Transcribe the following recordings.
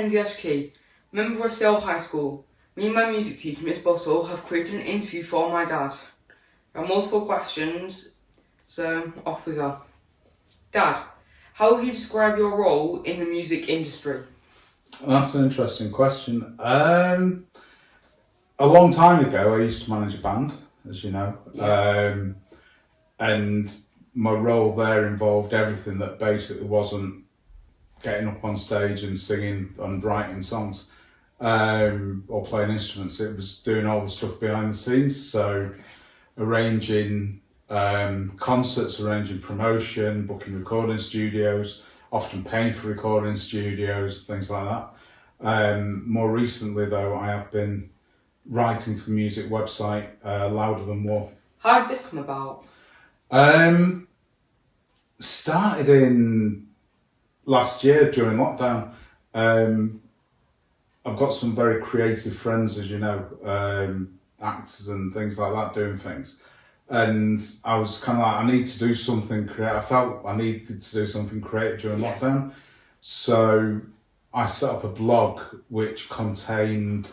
Mackenzie Ashkey, member of Sale High School. Me and my music teacher, Miss Bustle, have created an interview for my dad. There are multiple questions, so off we go. Dad, how would you describe your role in the music industry? That's an interesting question. A long time ago, I used to manage a band, as you know, and my role there involved everything that basically wasn't getting up on stage and singing and writing songs or playing instruments. It was doing all the stuff behind the scenes, so arranging concerts, arranging promotion, booking recording studios, often paying for recording studios, things like that. More recently, though, I have been writing for the music website Louder Than War. How did this come about? Started in last year during lockdown. I've got some very creative friends, as you know, actors and things like that doing things. And I was kind of like, I need to do something creative. I felt I needed to do something creative during lockdown. So I set up a blog which contained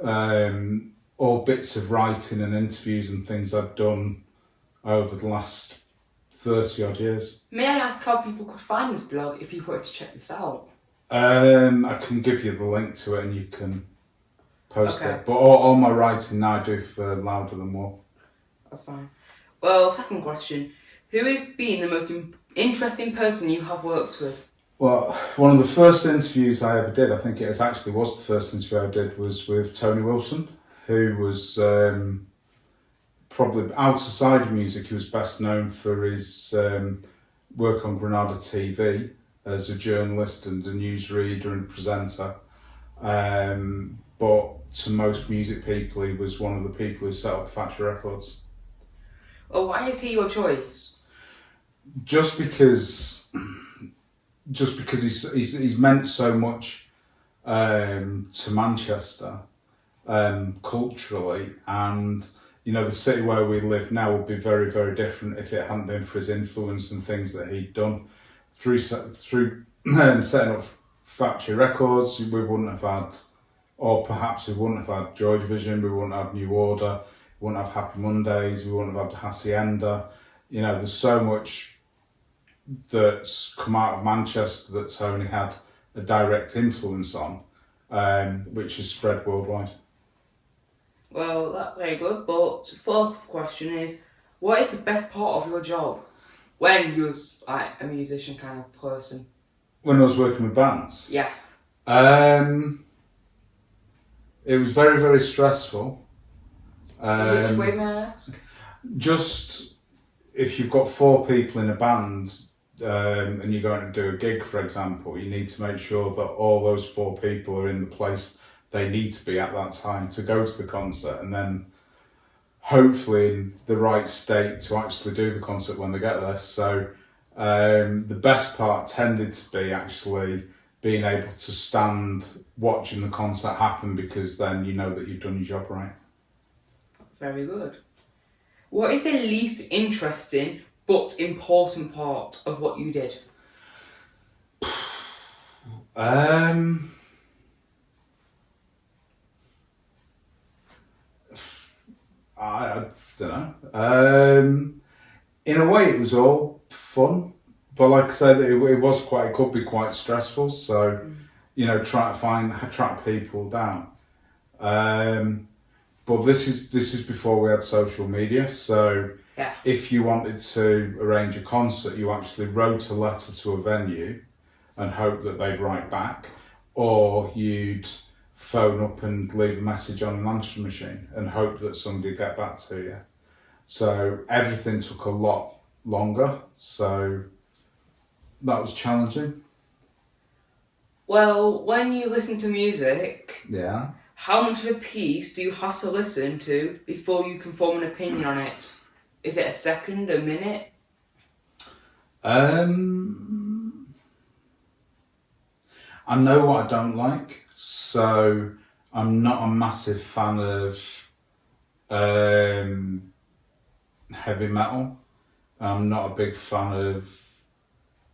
all bits of writing and interviews and things I've done over the last 30 odd years. May I ask how people could find this blog if people wanted to check this out? I can give you the link to it and you can post it. But all my writing now I do for Louder Than War. That's fine. Well, second question. Who has been the most interesting person you have worked with? Well, one of the first interviews I ever did, I think it actually was the first interview I did, was with Tony Wilson, who was probably outside of music. He was best known for his work on Granada TV as a journalist and a newsreader and presenter. But to most music people, he was one of the people who set up Factory Records. Well, why is he your choice? Just because he's meant so much to Manchester culturally, and you know the city where we live now would be very, very different if it hadn't been for his influence and things that he'd done through setting up Factory Records. We wouldn't have had, or perhaps we wouldn't have had Joy Division. We wouldn't have New Order. We wouldn't have Happy Mondays. We wouldn't have had Hacienda. You know, there's so much that's come out of Manchester that's only had a direct influence on, which has spread worldwide. Well, that's very good, but the fourth question is, what is the best part of your job when you was like a musician kind of person? When I was working with bands? Yeah. It was very, very stressful. Which way, may I ask? Just if you've got 4 people in a band, and you're going to do a gig, for example, you need to make sure that all those 4 people are in the place they need to be at that time to go to the concert, and then hopefully in the right state to actually do the concert when they get there. So the best part tended to be actually being able to stand watching the concert happen, because then you know that you've done your job right. That's very good. What is the least interesting but important part of what you did? I don't know. In a way, it was all fun, but like I said, it could be quite stressful. So, you know, track people down. But this is before we had social media. So, if you wanted to arrange a concert, you actually wrote a letter to a venue and hoped that they'd write back, or you'd phone up and leave a message on an answering machine and hope that somebody would get back to you. So everything took a lot longer, so that was challenging. Well, when you listen to music, yeah, how much of a piece do you have to listen to before you can form an opinion on it? Is it a second, a minute? I know what I don't like. So I'm not a massive fan of heavy metal. I'm not a big fan of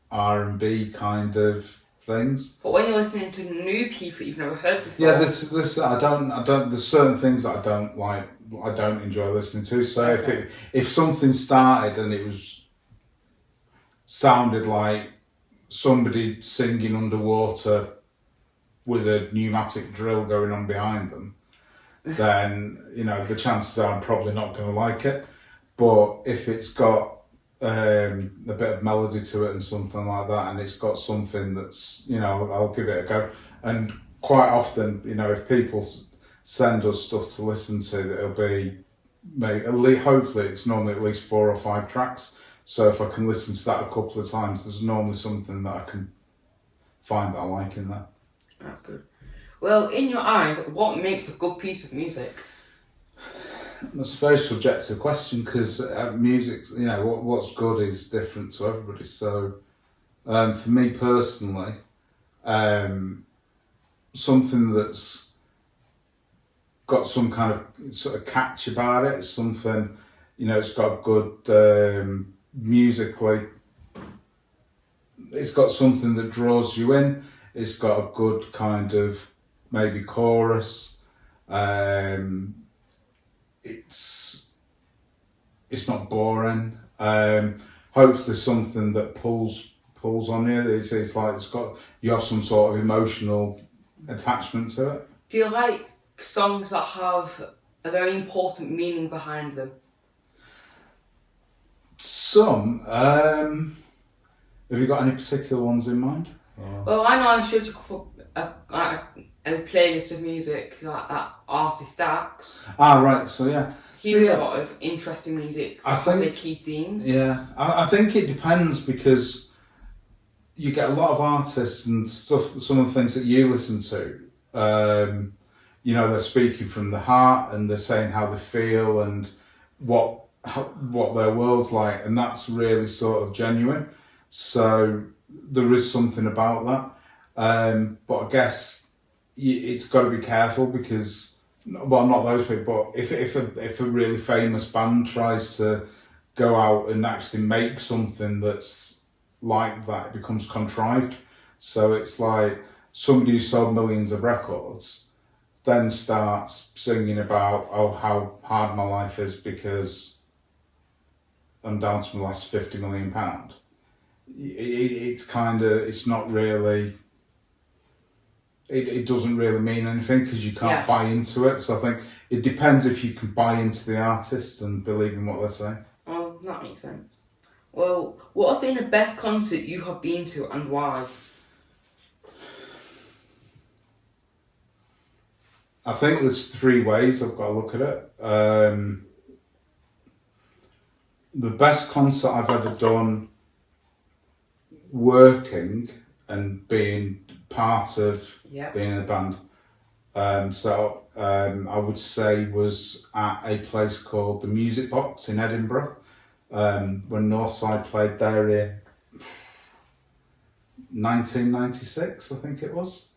R&B kind of things. But when you're listening to new people you've never heard before. Yeah, this I don't. There's certain things that I don't like. I don't enjoy listening to. So Okay. if something started and it was sounded like somebody singing underwater with a pneumatic drill going on behind them, then the chances are I'm probably not going to like it. But if it's got a bit of melody to it and something like that, and it's got something that's I'll give it a go. And quite often, if people send us stuff to listen to, it'll be maybe hopefully it's normally at least 4 or 5 tracks. So if I can listen to that a couple of times, there's normally something that I can find that I like in there. That's good. Well, in your eyes, what makes a good piece of music? That's a very subjective question because music, what's good is different to everybody. So for me personally, something that's got some kind of sort of catch about it, something, it's got good musically, it's got something that draws you in, it's got a good kind of maybe chorus, it's not boring. Hopefully something that pulls on you. It's like you have some sort of emotional attachment to it. Do you like songs that have a very important meaning behind them? Some. Have you got any particular ones in mind? Well, I know I showed you a playlist of music that artist Dax. Right. So yeah. He has a lot of interesting music. I think key themes. Yeah, I think it depends because you get a lot of artists and stuff. Some of the things that you listen to, they're speaking from the heart and they're saying how they feel and what their world's like, and that's really sort of genuine. So there is something about that, but I guess it's got to be careful because. Well, not those people, but if a really famous band tries to go out and actually make something that's like that, it becomes contrived. So it's like somebody who sold millions of records then starts singing about how hard my life is because I'm down to my last £50 million. It's not really. It doesn't really mean anything because you can't buy into it. So I think it depends if you can buy into the artist and believe in what they're saying. Oh, that makes sense. Well, what has been the best concert you have been to and why? I think there's 3 ways I've got to look at it. The best concert I've ever done working and being part of being in a band. I would say was at a place called the Music Box in Edinburgh when Northside played there in 1996, I think it was.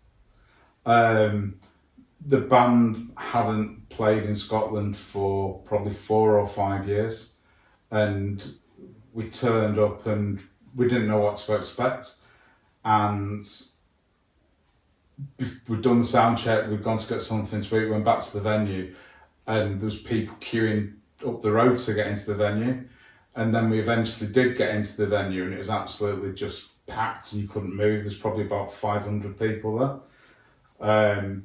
The band hadn't played in Scotland for probably 4 or 5 years, and we turned up and we didn't know what to expect. And we'd done the sound check, we'd gone to get something to eat, went back to the venue, and there was people queuing up the road to get into the venue. And then we eventually did get into the venue, and it was absolutely just packed and you couldn't move. There's probably about 500 people there.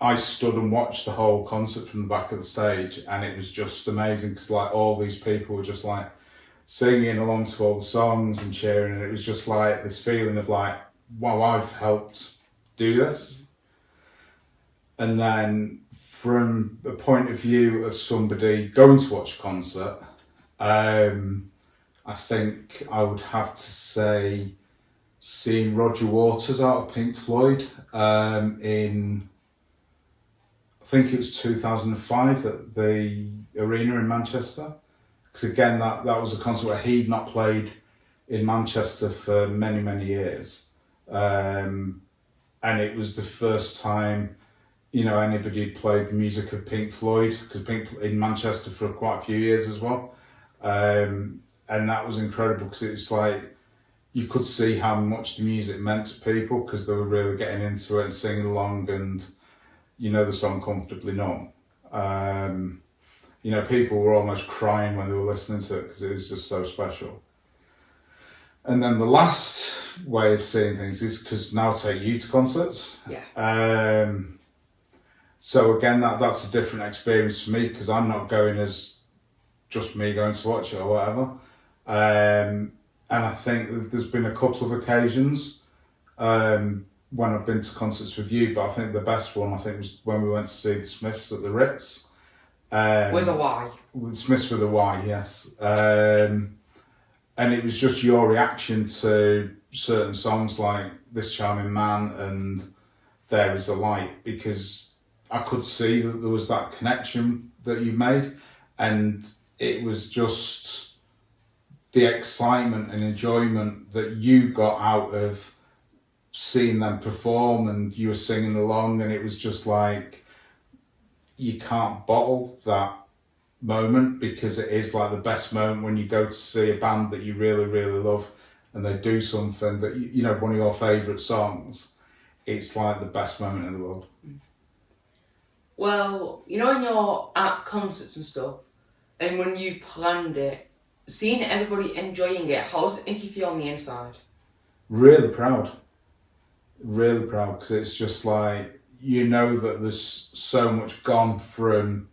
I stood and watched the whole concert from the back of the stage, and it was just amazing because like all these people were just like singing along to all the songs and cheering, and it was just like this feeling of like, wow, I've helped do this. And then from the point of view of somebody going to watch a concert, I think I would have to say seeing Roger Waters out of Pink Floyd in, I think it was 2005 at the Arena in Manchester. Because again, that was a concert where he'd not played in Manchester for many, many years. And it was the first time, anybody had played the music of Pink Floyd, because Pink in Manchester for quite a few years as well. And that was incredible because it was like, you could see how much the music meant to people because they were really getting into it and singing along, and you know the song Comfortably Numb. You know, people were almost crying when they were listening to it because it was just so special. And then the last way of seeing things is because now I take you to concerts. Yeah. So again, that's a different experience for me because I'm not going as just me going to watch it or whatever. And I think that there's been a couple of occasions when I've been to concerts with you, but I think the best one was when we went to see the Smiths at the Ritz. With a Y. With Smiths with a Y, yes. And it was just your reaction to certain songs like This Charming Man and There Is a Light, because I could see that there was that connection that you made, and it was just the excitement and enjoyment that you got out of seeing them perform, and you were singing along, and it was just like, you can't bottle that moment because it is like the best moment when you go to see a band that you really, really love and they do something that, you know, one of your favourite songs. It's like the best moment in the world. Well, you know when you're at concerts and stuff, and when you planned it, seeing everybody enjoying it, how does it make you feel on the inside? Really proud. Really proud, because it's just like, you know that there's so much gone from,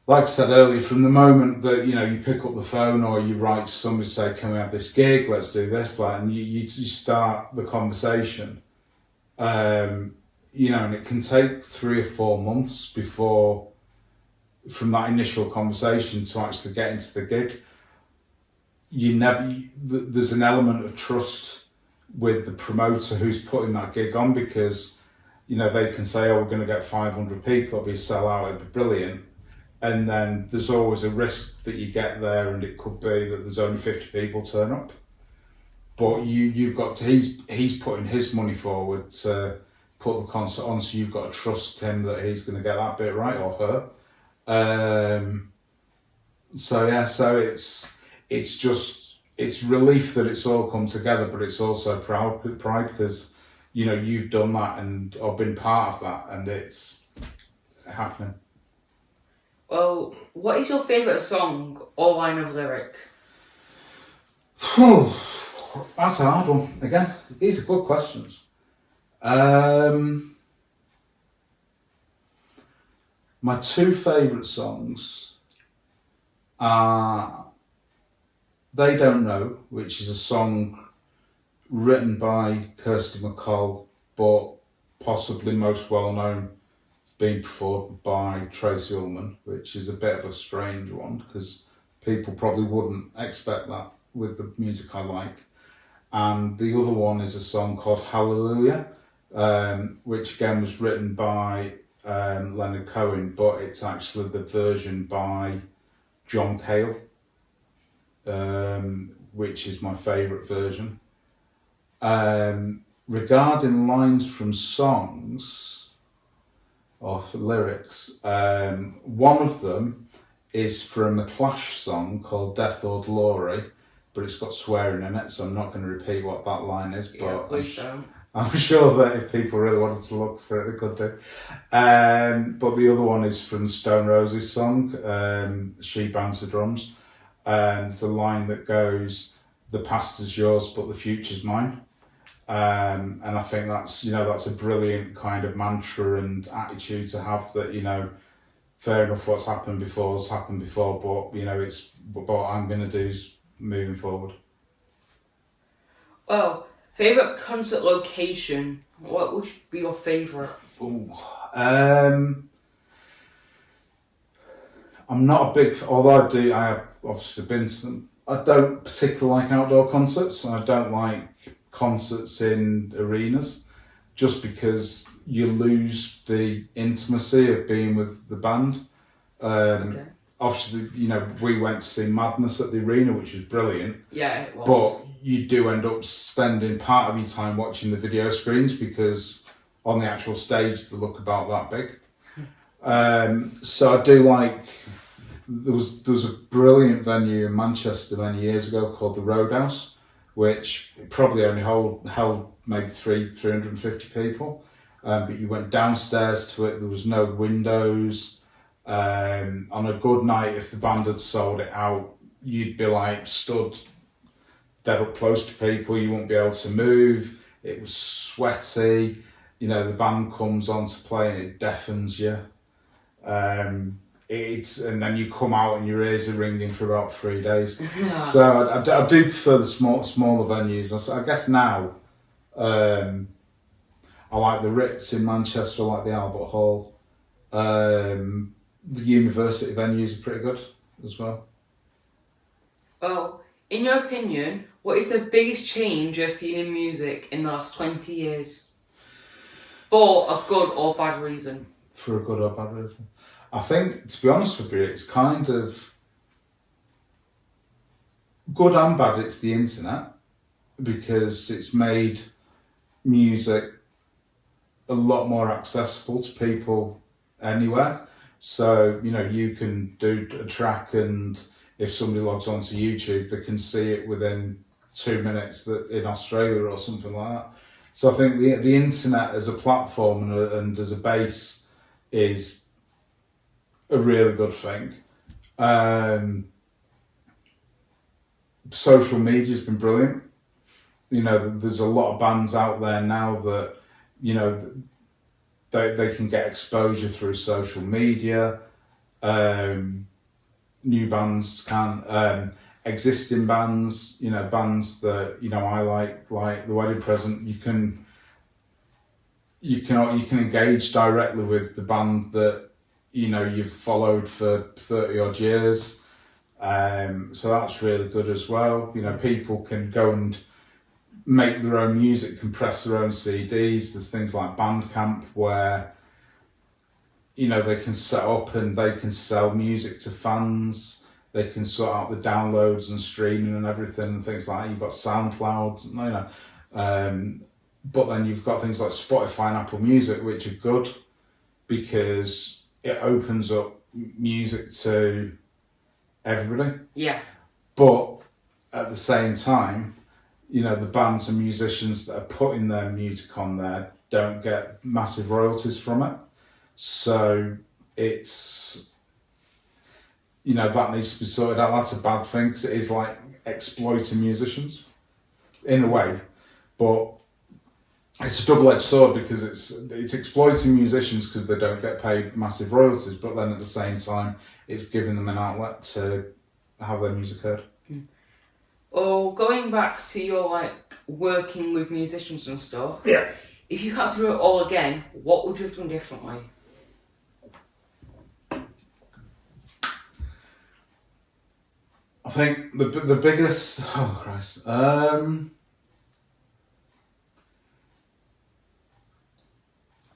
like I said earlier, from the moment that, you know, you pick up the phone or you write to somebody, say, can we have this gig, let's do this plan, and you start the conversation. You know, and it can take 3 or 4 months before, from that initial conversation to actually get into the gig. There's an element of trust with the promoter who's putting that gig on, because, you know, they can say, oh, we're going to get 500 people, it'll be a sellout, it'll be brilliant. And then there's always a risk that you get there and it could be that there's only 50 people turn up. But you've got to, he's putting his money forward to put the concert on, so you've got to trust him that he's going to get that bit right, or her. So it's relief that it's all come together, but it's also pride because, you know, you've done that and I've been part of that, and it's happening. Well, what is your favourite song or line of lyric? That's a hard one. Again, these are good questions. My 2 favourite songs are They Don't Know, which is a song written by Kirsty MacColl, but possibly most well known being performed by Tracy Ullman, which is a bit of a strange one because people probably wouldn't expect that with the music I like. And the other one is a song called Hallelujah, which again was written by Leonard Cohen, but it's actually the version by John Cale, which is my favourite version. Regarding lines from songs or lyrics, one of them is from a Clash song called Death or Glory, but it's got swearing in it, so I'm not going to repeat what that line is, but Please don't. I'm sure that if people really wanted to look for it, they could do. But the other one is from Stone Roses' song, She Bangs the Drums. There's a line that goes, the past is yours, but the future's mine. And I think that's a brilliant kind of mantra and attitude to have, that, you know, fair enough, what's happened before has happened before, but, you know, it's what I'm going to do is moving forward. Well, favourite concert location? What would be your favourite? I'm not a big, although I have obviously been to them, I don't particularly like outdoor concerts, and I don't like concerts in arenas, just because you lose the intimacy of being with the band. Okay. Obviously, you know, we went to see Madness at the arena, which was brilliant. Yeah, it was. But you do end up spending part of your time watching the video screens, because on the actual stage they look about that big. So I do like, there was a brilliant venue in Manchester many years ago called the Roadhouse, which probably only held maybe 350 people. But you went downstairs to it. There was no windows. On a good night, if the band had sold it out, you'd be like stood dead up close to people. You wouldn't be able to move. It was sweaty. You know, the band comes on to play and it deafens you. And then you come out and your ears are ringing for about 3 days. Yeah. So I do prefer the smaller venues. I guess now I like the Ritz in Manchester. I like the Albert Hall. The university venues are pretty good as well. Well, in your opinion, what is the biggest change you've seen in music in the last 20 years? For a good or bad reason? For a good or bad reason. I think, to be honest with you, it's kind of good and bad. It's the internet, because it's made music a lot more accessible to people anywhere. So, you know, you can do a track, and if somebody logs onto YouTube, they can see it within 2 minutes that in Australia or something like that. So I think the internet as a platform and as a base is a really good thing. Social media's been brilliant. You know, there's a lot of bands out there now that, you know, they can get exposure through social media. New bands can, existing bands, you know, bands that, you know, I like The Wedding Present. You can engage directly with the band that, you know, you've followed for 30 odd years. So that's really good as well. You know, people can go and make their own music, compress their own CDs. There's things like Bandcamp where, you know, they can set up and they can sell music to fans. They can sort out the downloads and streaming and everything and things like that. You've got SoundCloud, you know. But then you've got things like Spotify and Apple Music, which are good because it opens up music to everybody. Yeah. But at the same time, you know, the bands and musicians that are putting their music on there don't get massive royalties from it. So it's, you know, that needs to be sorted out. That's a bad thing because it is like exploiting musicians in a way. But it's a double-edged sword because it's exploiting musicians because they don't get paid massive royalties, but then at the same time, it's giving them an outlet to have their music heard. Or going back to your like working with musicians and stuff. Yeah. If you had to do it all again, what would you have done differently? I think the biggest. Oh Christ.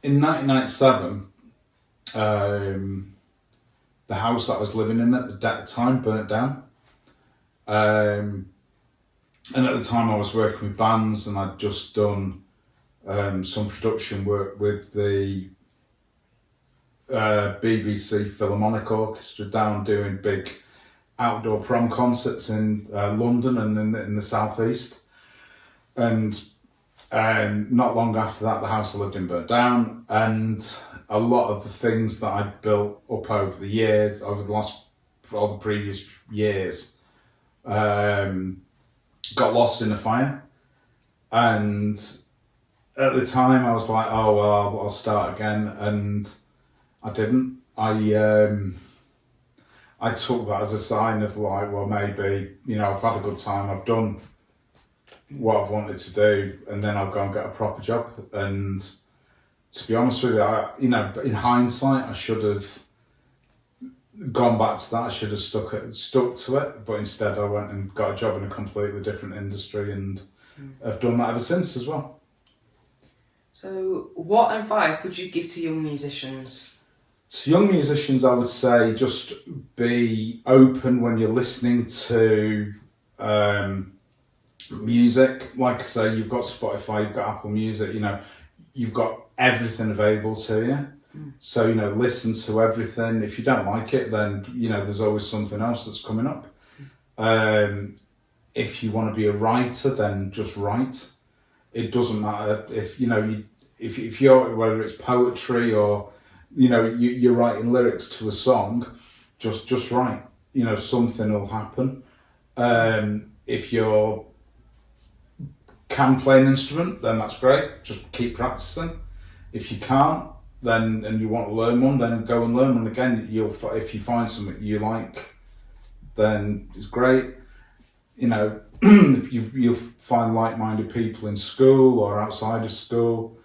In 1997, the house that I was living in at the time burnt down. And at the time I was working with bands and I'd just done some production work with the BBC Philharmonic Orchestra down doing big outdoor prom concerts in London and in the southeast. And not long after that, the house I lived in burnt down, and a lot of the things that I'd built up over the years, over the previous years, got lost in a fire. And at the time, I was like, "Oh well, I'll start again," and I didn't. I took that as a sign of like, well, maybe, you know, I've had a good time. I've done what I've wanted to do, and then I'll go and get a proper job. And to be honest with you, you know, in hindsight, I should have gone back to that. I should have stuck to it, but instead I went and got a job in a completely different industry, and I've done that ever since as well. So, what advice would you give to young musicians? To young musicians, I would say just be open when you're listening to music. Like I say, you've got Spotify, you've got Apple Music, you know, you've got everything available to you. So, you know, listen to everything. If you don't like it, then, you know, there's always something else that's coming up. if you want to be a writer, then just write. It doesn't matter if if you're, whether it's poetry or you're writing lyrics to a song, just write. Something will happen. If you can play an instrument, then that's great. Just keep practicing. If you can't, then and you want to learn one, then go and learn one again. If you find something you like, then it's great. You'll find like-minded people in school or outside of school.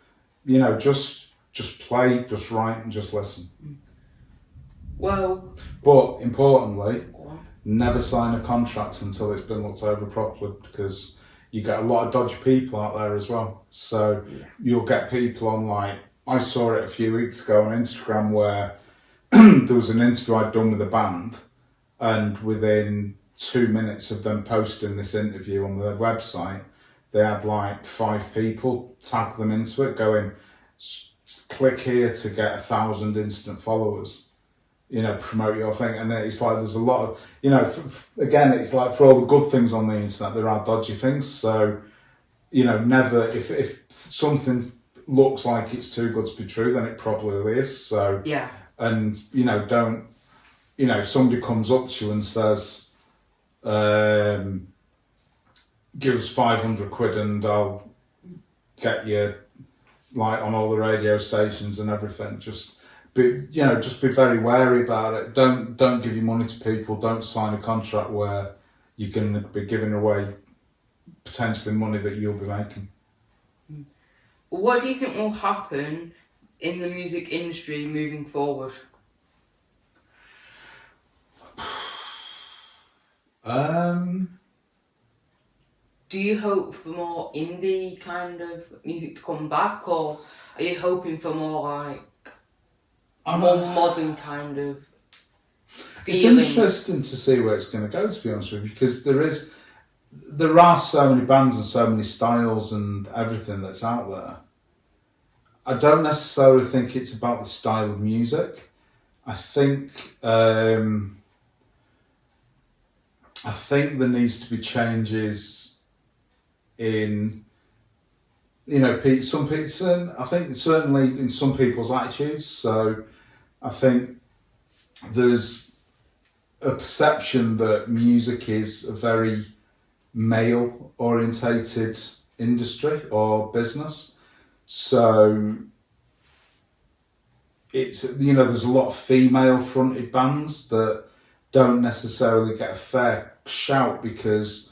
Just play, just write, and just listen. Well, but importantly, never sign a contract until it's been looked over properly, because you get a lot of dodgy people out there as well. So you'll get people on, like, I saw it a few weeks ago on Instagram where there was an interview I'd done with a band, and within 2 minutes of them posting this interview on their website, they had like 5 people tag them into it going, click here to get 1,000 instant followers, promote your thing. And then it's like, there's a lot of, again, it's like, for all the good things on the internet, there are dodgy things. So, never, if something looks like it's too good to be true, then it probably is. So, yeah. And, don't, if somebody comes up to you and says, give us 500 quid and I'll get you like on all the radio stations and everything, just be very wary about it. Don't give your money to people. Don't sign a contract where you're going to be giving away potentially money that you'll be making. What do you think will happen in the music industry moving forward? Do you hope for more indie kind of music to come back, or are you hoping for more like more modern kind of feeling? It's interesting to see where it's going to go, to be honest with you, because there are so many bands and so many styles and everything that's out there. I don't necessarily think it's about the style of music. I think there needs to be changes in, some people. I think certainly in some people's attitudes. So I think there's a perception that music is a very male-orientated industry or business. So it's, there's a lot of female-fronted bands that don't necessarily get a fair shout because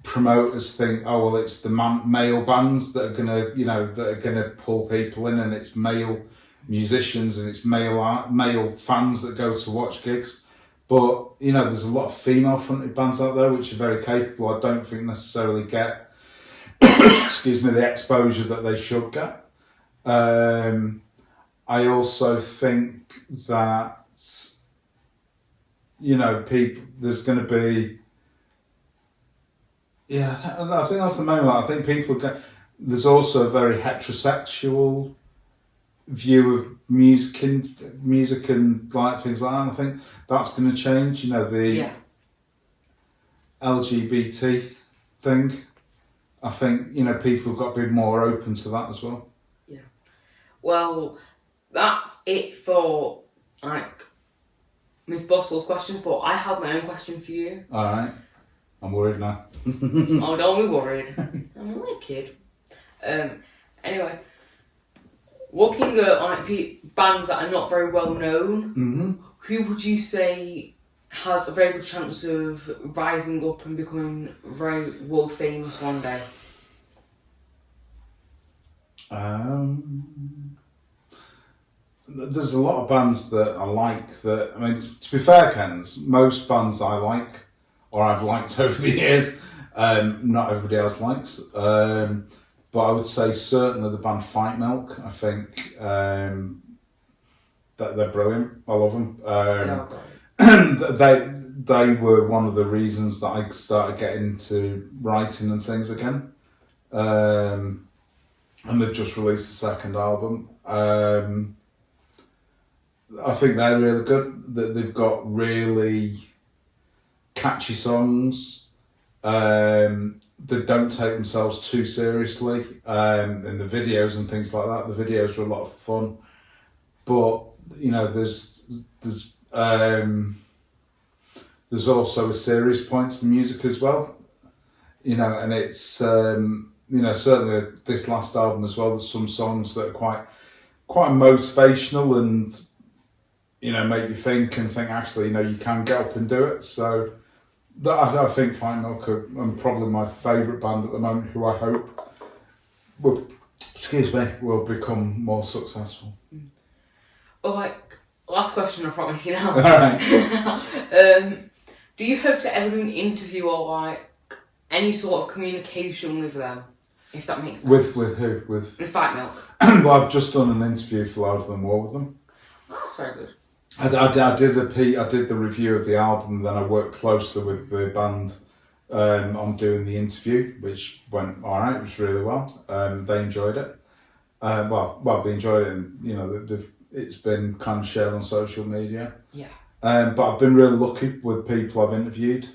promoters think, oh well, it's the male bands that are gonna pull people in, and it's male musicians and it's male fans that go to watch gigs. But there's a lot of female fronted bands out there which are very capable. I don't think necessarily get the exposure that they should get. I also think that people, there's going to be, I think that's the main one. I think people get, there's also a very heterosexual view of music and like things like that. And I think that's going to change. The LGBT thing. I think people have got to be more open to that as well. Yeah. Well, that's it for Miss Bostall's questions, but I have my own question for you. All right. I'm worried now. Oh, don't be worried. I'm only a kid. Anyway, looking at bands that are not very well known, who would you say has a very good chance of rising up and becoming very world famous one day? There's a lot of bands that I like that, I mean, to be fair, Kens, most bands I like, or I've liked over the years, not everybody else likes. But I would say certainly the band Fight Milk. I think that they're brilliant. I love them. They were one of the reasons that I started getting into writing and things again. And they've just released the second album. I think they're really good. They've got really catchy songs. They don't take themselves too seriously in the videos and things like that. The videos are a lot of fun, but you know, there's also a serious point to the music as well. You know, and it's you know, certainly this last album as well. There's some songs that are quite motivational and, you know, make you think actually, you know, you can get up and do it. So that, I think Fight Milk are probably my favourite band at the moment, who I hope will become more successful. Well, like, last question, I promise you now. All right. Do you hope to ever do an interview or like any sort of communication with them? If that makes sense. With who? With Fight Milk. Well, I've just done an interview for Louder Than War with them. Oh, that's very good. I did the review of the album, then I worked closely with the band on doing the interview, which went alright. It was really well. They enjoyed it. Well, they enjoyed it, and you know, it's been kind of shared on social media. Yeah. But I've been really lucky with people I've interviewed,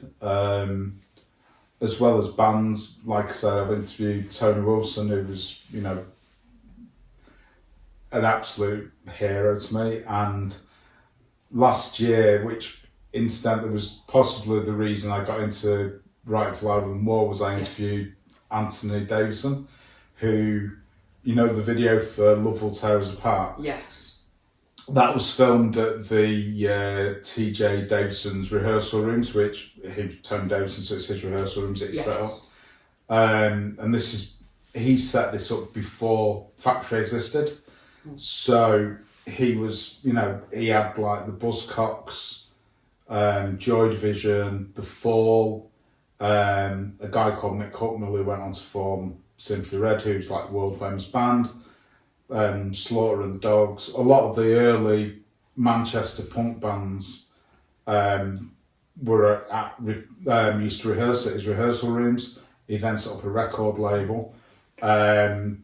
as well as bands. Like I said, I've interviewed Tony Wilson, who was, you know, an absolute hero to me, and last year, which incidentally was possibly the reason I got into writing for Louder Than War, was I interviewed Anthony Davidson, who, you know, the video for Love Will Tear Us Apart. Yes. That was filmed at the TJ Davidson's rehearsal rooms, which Tony Davidson, so it's his rehearsal rooms that he set up. And he set this up before Factory existed. So he was, you know, he had like the Buzzcocks, Joy Division, The Fall, a guy called Mick Hucknall who went on to form Simply Red, who's like a world famous band. Slaughter and the Dogs. A lot of the early Manchester punk bands were used to rehearse at his rehearsal rooms. He then set up a record label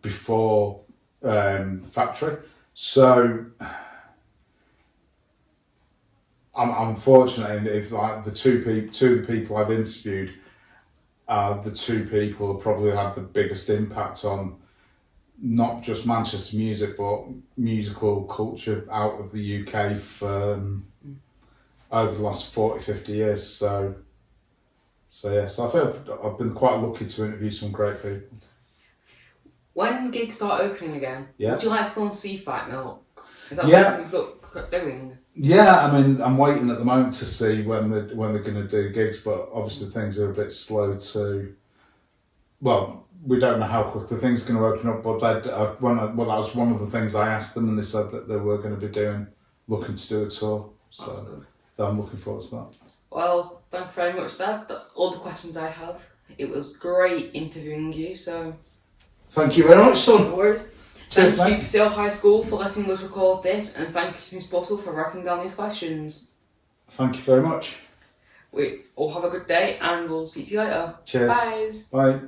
before Factory. So I'm fortunate if like two of the people I've interviewed are the two people who probably had the biggest impact on not just Manchester music, but musical culture out of the UK for over the last 40, 50 years. So yes, I feel I've been quite lucky to interview some great people. When gigs start opening again, would you like to go and see Fight Milk? Is that something you've looked at doing? Yeah, I mean, I'm waiting at the moment to see when they're going to do gigs, but obviously things are a bit slow to. Well, we don't know how quickly things are going to open up, but that was one of the things I asked them, and they said that they were going to be looking to do a tour. So I'm looking forward to that. Well, thanks very much, Dad. That's all the questions I have. It was great interviewing you, so. Thank you very much, son. No worries. Cheers, thank you to Sale High School for letting us record this, and thank you to Miss Bustle for writing down these questions. Thank you very much. We all have a good day, and we'll speak to you later. Cheers. Bye. Bye.